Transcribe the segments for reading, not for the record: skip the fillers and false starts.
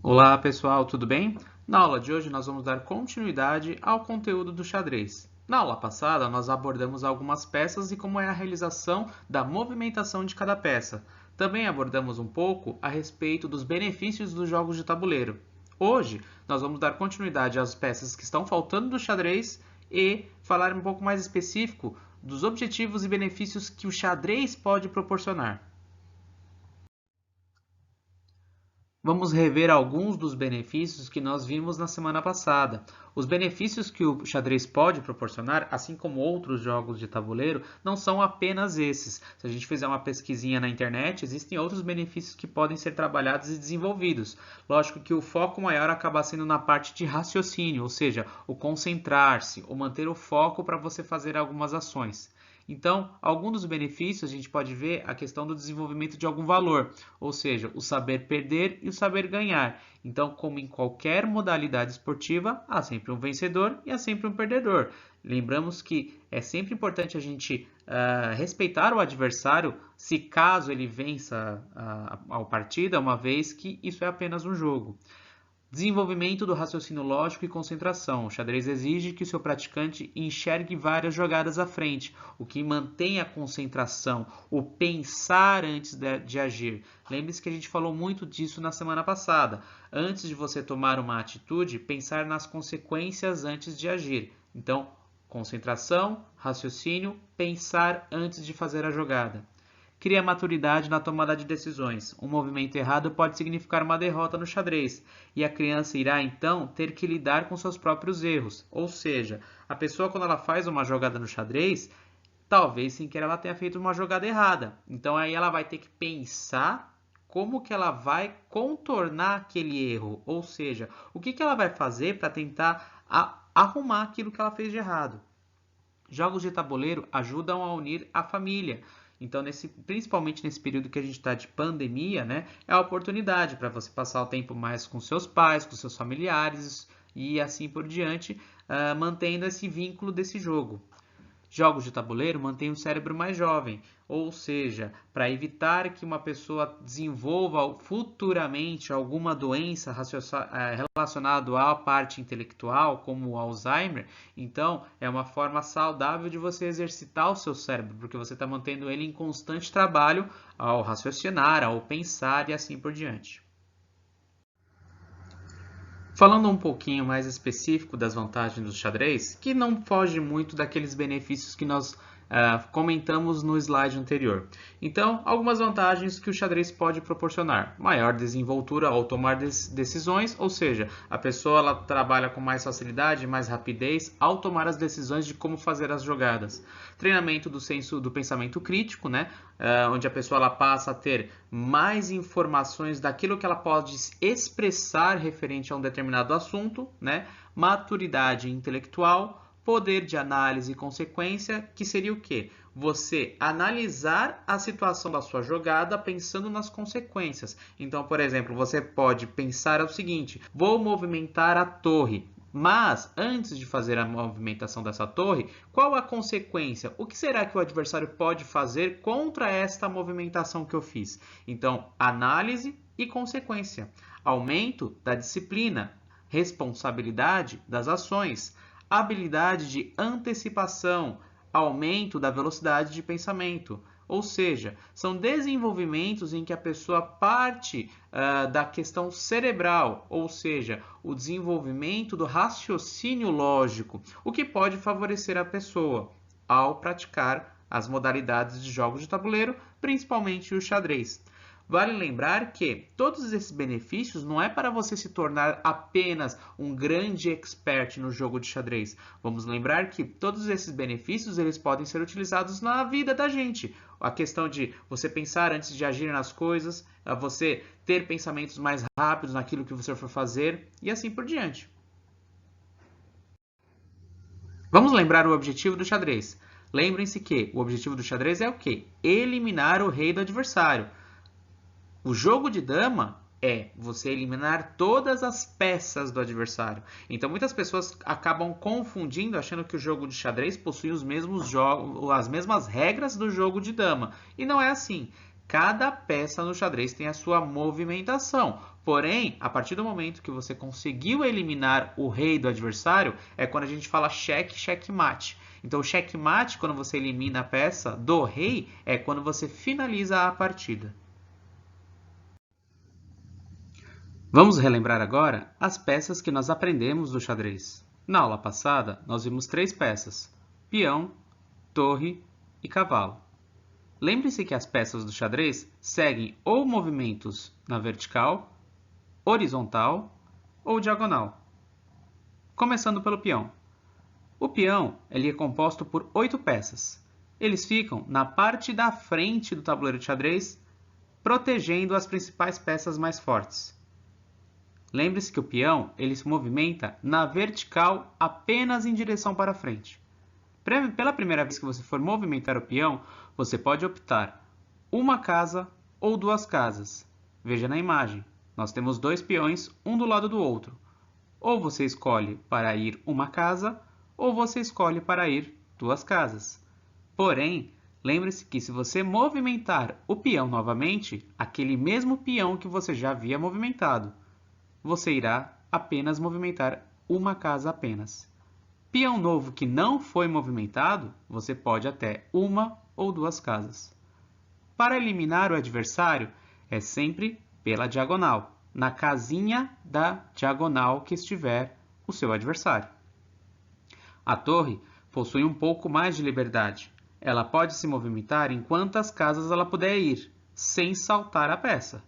Olá pessoal, tudo bem? Na aula de hoje nós vamos dar continuidade ao conteúdo do xadrez. Na aula passada nós abordamos algumas peças e como é a realização da movimentação de cada peça. Também abordamos um pouco a respeito dos benefícios dos jogos de tabuleiro. Hoje nós vamos dar continuidade às peças que estão faltando do xadrez e falar um pouco mais específico dos objetivos e benefícios que o xadrez pode proporcionar. Vamos rever alguns dos benefícios que nós vimos na semana passada. Os benefícios que o xadrez pode proporcionar, assim como outros jogos de tabuleiro, não são apenas esses. Se a gente fizer uma pesquisinha na internet, existem outros benefícios que podem ser trabalhados e desenvolvidos. Lógico que o foco maior acaba sendo na parte de raciocínio, ou seja, o concentrar-se, o manter o foco para você fazer algumas ações. Então, alguns dos benefícios a gente pode ver a questão do desenvolvimento de algum valor, ou seja, o saber perder e o saber ganhar. Então, como em qualquer modalidade esportiva, há sempre um vencedor e há sempre um perdedor. Lembramos que é sempre importante a gente respeitar o adversário se caso ele vença a partida, uma vez que isso é apenas um jogo. Desenvolvimento do raciocínio lógico e concentração. O xadrez exige que o seu praticante enxergue várias jogadas à frente, o que mantém a concentração, o pensar antes de agir. Lembre-se que a gente falou muito disso na semana passada. Antes de você tomar uma atitude, pensar nas consequências antes de agir. Então, concentração, raciocínio, pensar antes de fazer a jogada. Cria maturidade na tomada de decisões. Um movimento errado pode significar uma derrota no xadrez, e a criança irá então ter que lidar com seus próprios erros. Ou seja, a pessoa quando ela faz uma jogada no xadrez, talvez sem querer ela tenha feito uma jogada errada. Então aí ela vai ter que pensar como que ela vai contornar aquele erro, ou seja, o que ela vai fazer para tentar arrumar aquilo que ela fez de errado. Jogos de tabuleiro ajudam a unir a família. Então, principalmente nesse período que a gente está de pandemia, né, é a oportunidade para você passar o tempo mais com seus pais, com seus familiares e assim por diante, mantendo esse vínculo desse jogo. Jogos de tabuleiro mantêm o cérebro mais jovem, ou seja, para evitar que uma pessoa desenvolva futuramente alguma doença relacionada à parte intelectual, como o Alzheimer, então é uma forma saudável de você exercitar o seu cérebro, porque você está mantendo ele em constante trabalho ao raciocinar, ao pensar e assim por diante. Falando um pouquinho mais específico das vantagens do xadrez, que não foge muito daqueles benefícios que nós comentamos no slide anterior. Então, algumas vantagens que o xadrez pode proporcionar. Maior desenvoltura ao tomar decisões, ou seja, a pessoa ela trabalha com mais facilidade, mais rapidez ao tomar as decisões de como fazer as jogadas. Treinamento do senso do pensamento crítico, né? Onde a pessoa ela passa a ter mais informações daquilo que ela pode expressar referente a um determinado assunto, né? Maturidade intelectual, poder de análise e consequência, que seria o quê? Você analisar a situação da sua jogada pensando nas consequências. Então, por exemplo, você pode pensar o seguinte: vou movimentar a torre. Mas, antes de fazer a movimentação dessa torre, qual a consequência? O que será que o adversário pode fazer contra esta movimentação que eu fiz? Então, análise e consequência. Aumento da disciplina, responsabilidade das ações, habilidade de antecipação, aumento da velocidade de pensamento. Ou seja, são desenvolvimentos em que a pessoa parte da questão cerebral, ou seja, o desenvolvimento do raciocínio lógico, o que pode favorecer a pessoa ao praticar as modalidades de jogos de tabuleiro, principalmente o xadrez. Vale lembrar que todos esses benefícios não é para você se tornar apenas um grande expert no jogo de xadrez. Vamos lembrar que todos esses benefícios eles podem ser utilizados na vida da gente. A questão de você pensar antes de agir nas coisas, você ter pensamentos mais rápidos naquilo que você for fazer e assim por diante. Vamos lembrar o objetivo do xadrez. Lembrem-se que o objetivo do xadrez é o quê? Eliminar o rei do adversário. O jogo de dama é você eliminar todas as peças do adversário. Então muitas pessoas acabam confundindo, achando que o jogo de xadrez possui os mesmos jogos, as mesmas regras do jogo de dama. E não é assim. Cada peça no xadrez tem a sua movimentação. Porém, a partir do momento que você conseguiu eliminar o rei do adversário, é quando a gente fala cheque, checkmate. Então, o checkmate, quando você elimina a peça do rei, é quando você finaliza a partida. Vamos relembrar agora as peças que nós aprendemos do xadrez. Na aula passada, nós vimos 3 peças: peão, torre e cavalo. Lembre-se que as peças do xadrez seguem ou movimentos na vertical, horizontal ou diagonal. Começando pelo peão. O peão ele é composto por 8 peças. Eles ficam na parte da frente do tabuleiro de xadrez, protegendo as principais peças mais fortes. Lembre-se que o peão ele se movimenta na vertical apenas em direção para frente. Pela primeira vez que você for movimentar o peão, você pode optar uma casa ou 2 casas. Veja na imagem, nós temos 2 peões, um do lado do outro. Ou você escolhe para ir uma casa, ou você escolhe para ir 2 casas. Porém, lembre-se que se você movimentar o peão novamente, aquele mesmo peão que você já havia movimentado, você irá apenas movimentar uma casa apenas. Peão novo que não foi movimentado, você pode até uma ou 2 casas. Para eliminar o adversário, é sempre pela diagonal, na casinha da diagonal que estiver o seu adversário. A torre possui um pouco mais de liberdade. Ela pode se movimentar em quantas casas ela puder ir, sem saltar a peça.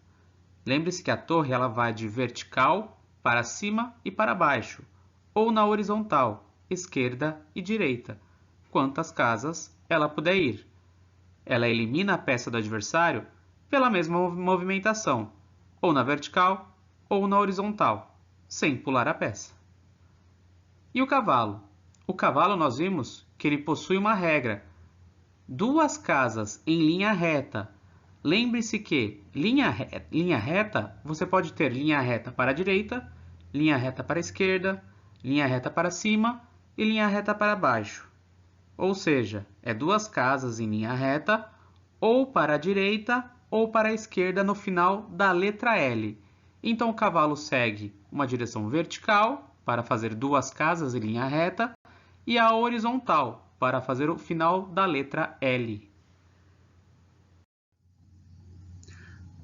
Lembre-se que a torre ela vai de vertical para cima e para baixo, ou na horizontal, esquerda e direita, quantas casas ela puder ir. Ela elimina a peça do adversário pela mesma movimentação, ou na vertical ou na horizontal, sem pular a peça. E o cavalo? O cavalo nós vimos que ele possui uma regra: 2 casas em linha reta. Lembre-se que linha reta, você pode ter linha reta para a direita, linha reta para a esquerda, linha reta para cima e linha reta para baixo. Ou seja, é 2 casas em linha reta, ou para a direita ou para a esquerda no final da letra L. Então o cavalo segue uma direção vertical para fazer 2 casas em linha reta e a horizontal para fazer o final da letra L.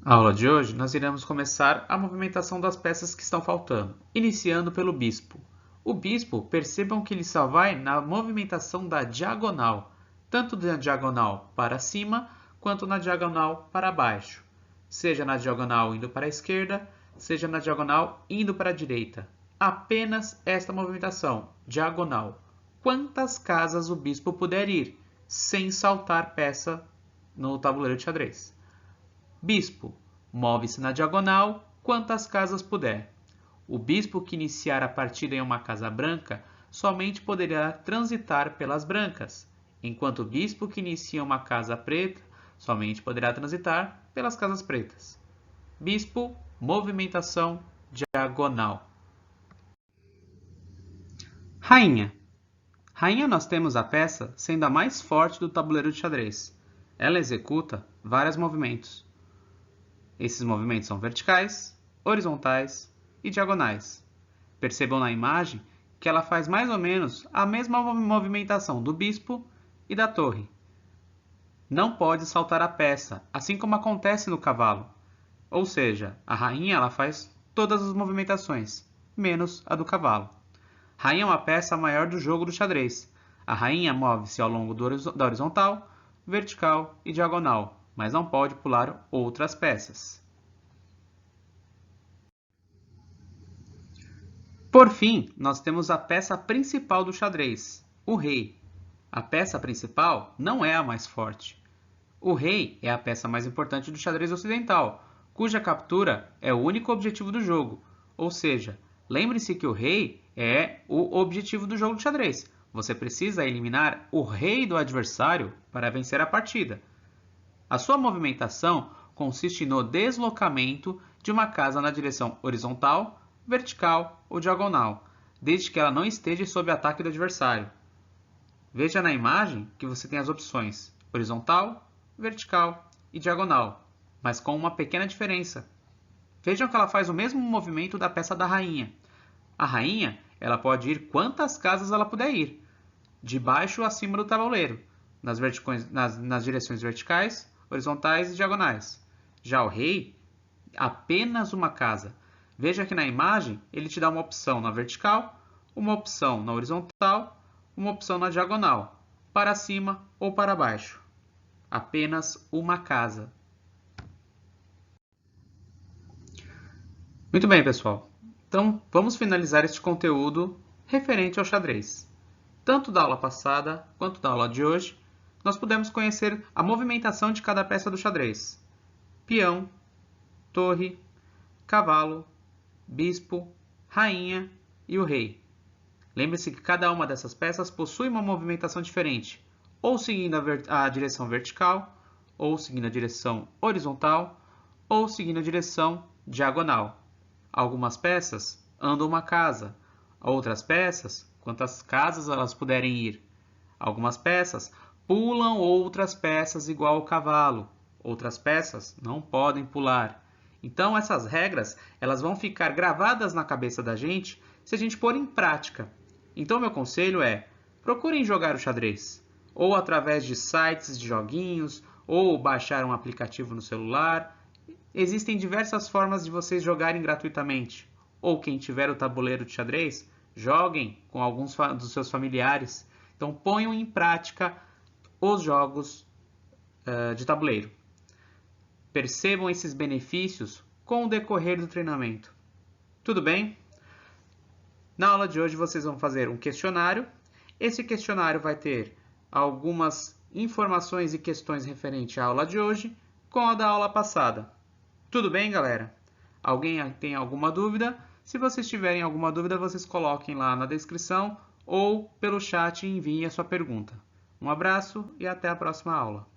Na aula de hoje, nós iremos começar a movimentação das peças que estão faltando, iniciando pelo bispo. O bispo, percebam que ele só vai na movimentação da diagonal, tanto na diagonal para cima, quanto na diagonal para baixo. Seja na diagonal indo para a esquerda, seja na diagonal indo para a direita. Apenas esta movimentação, diagonal. Quantas casas o bispo puder ir, sem saltar peça no tabuleiro de xadrez. Bispo, move-se na diagonal quantas casas puder. O bispo que iniciar a partida em uma casa branca somente poderá transitar pelas brancas, enquanto o bispo que inicia uma casa preta somente poderá transitar pelas casas pretas. Bispo, movimentação diagonal. Rainha. Rainha nós temos a peça sendo a mais forte do tabuleiro de xadrez. Ela executa vários movimentos. Esses movimentos são verticais, horizontais e diagonais. Percebam na imagem que ela faz mais ou menos a mesma movimentação do bispo e da torre. Não pode saltar a peça, assim como acontece no cavalo. Ou seja, a rainha ela faz todas as movimentações, menos a do cavalo. Rainha é uma peça maior do jogo do xadrez. A rainha move-se ao longo da horizontal, vertical e diagonal, mas não pode pular outras peças. Por fim, nós temos a peça principal do xadrez, o rei. A peça principal não é a mais forte. O rei é a peça mais importante do xadrez ocidental, cuja captura é o único objetivo do jogo. Ou seja, lembre-se que o rei é o objetivo do jogo de xadrez. Você precisa eliminar o rei do adversário para vencer a partida. A sua movimentação consiste no deslocamento de uma casa na direção horizontal, vertical ou diagonal, desde que ela não esteja sob ataque do adversário. Veja na imagem que você tem as opções horizontal, vertical e diagonal. mas com uma pequena diferença. Vejam que ela faz o mesmo movimento da peça da rainha. A rainha, ela pode ir quantas casas ela puder ir, de baixo a cima do tabuleiro, nas direções verticais, horizontais e diagonais. Já o rei, apenas uma casa. Veja que na imagem ele te dá uma opção na vertical, uma opção na horizontal, uma opção na diagonal, para cima ou para baixo. Apenas uma casa. Muito bem, pessoal. Então, vamos finalizar este conteúdo referente ao xadrez. Tanto da aula passada quanto da aula de hoje, nós pudemos conhecer a movimentação de cada peça do xadrez: peão, torre, cavalo, bispo, rainha e o rei. Lembre-se que cada uma dessas peças possui uma movimentação diferente, ou seguindo a direção vertical, ou seguindo a direção horizontal, ou seguindo a direção diagonal. Algumas peças andam uma casa, outras peças, quantas casas elas puderem ir. Algumas peças pulam outras peças igual ao cavalo, outras peças não podem pular. Então essas regras, elas vão ficar gravadas na cabeça da gente se a gente pôr em prática. Então meu conselho é: procurem jogar o xadrez, ou através de sites de joguinhos, ou baixar um aplicativo no celular. Existem diversas formas de vocês jogarem gratuitamente. Ou quem tiver o tabuleiro de xadrez, joguem com alguns dos seus familiares. Então ponham em prática os jogos de tabuleiro. Percebam esses benefícios com o decorrer do treinamento. Tudo bem? Na aula de hoje vocês vão fazer um questionário. Esse questionário vai ter algumas informações e questões referentes à aula de hoje com a da aula passada. Tudo bem, galera? Alguém tem alguma dúvida? Se vocês tiverem alguma dúvida, vocês coloquem lá na descrição ou pelo chat e enviem a sua pergunta. Um abraço e até a próxima aula.